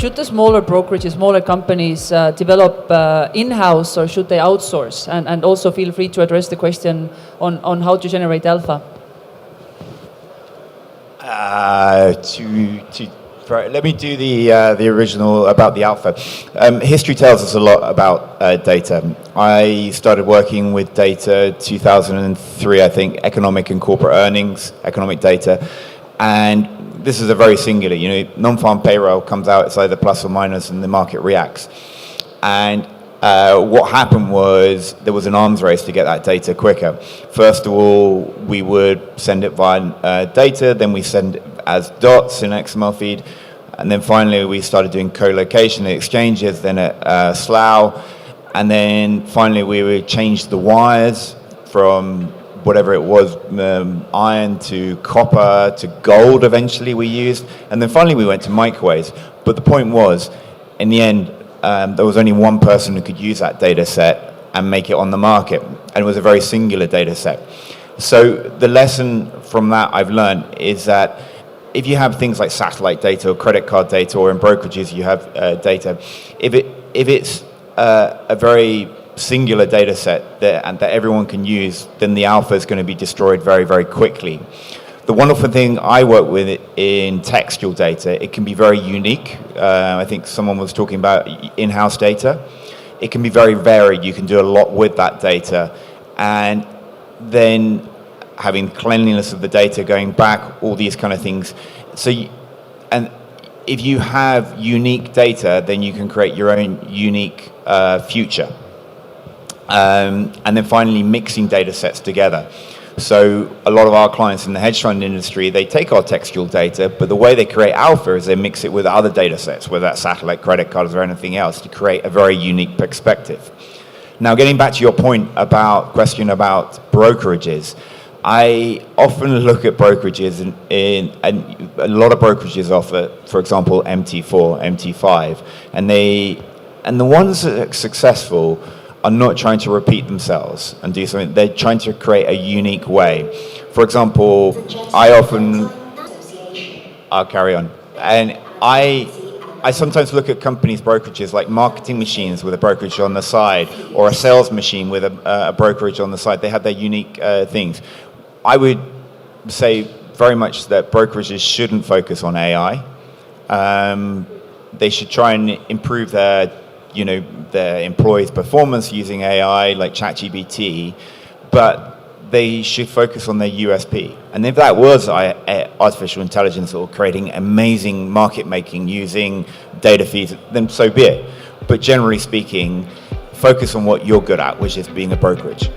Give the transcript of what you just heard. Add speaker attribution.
Speaker 1: should the smaller brokerages, smaller companies develop in-house, or should they outsource? And also feel free to address the question on how to generate alpha.
Speaker 2: Let me do the original about the alpha. History tells us a lot about data. I started working with data 2003, I think, economic and corporate earnings, economic data, and this is a very singular. Non-farm payroll comes out, it's either plus or minus, and the market reacts. And what happened was there was an arms race to get that data quicker. First of all, we would send it via data, then we send it as dots in XML feed, and then finally we started doing co-location at exchanges, then at Slough, and then finally we would change the wires from whatever it was, iron to copper to gold eventually we used, and then finally we went to microwaves. But the point was, in the end, there was only one person who could use that data set and make it on the market, and it was a very singular data set. So the lesson from that I've learned is that if you have things like satellite data or credit card data, or in brokerages you have data, if it's a very singular data set that everyone can use, then the alpha is going to be destroyed very, very quickly. The wonderful thing I work with in textual data, it can be very unique. I think someone was talking about in-house data. It can be very varied. You can do a lot with that data. And then having cleanliness of the data, going back, all these kind of things. And if you have unique data, then you can create your own unique future. And then finally, mixing data sets together. So a lot of our clients in the hedge fund industry, they take our textual data, but the way they create alpha is they mix it with other data sets, whether that's satellite credit cards or anything else, to create a very unique perspective. Now, getting back to your question about brokerages, I often look at brokerages, and a lot of brokerages offer, for example, MT4, MT5, and the ones that are successful are not trying to repeat themselves and do something. They're trying to create a unique way. For example, I'll carry on. And I sometimes look at companies' brokerages like marketing machines with a brokerage on the side, or a sales machine with a brokerage on the side. They have their unique things. I would say very much that brokerages shouldn't focus on AI. They should try and improve their employees' performance using AI like ChatGPT, but they should focus on their USP. And if that was artificial intelligence or creating amazing market making using data feeds, then so be it. But generally speaking, focus on what you're good at, which is being a brokerage.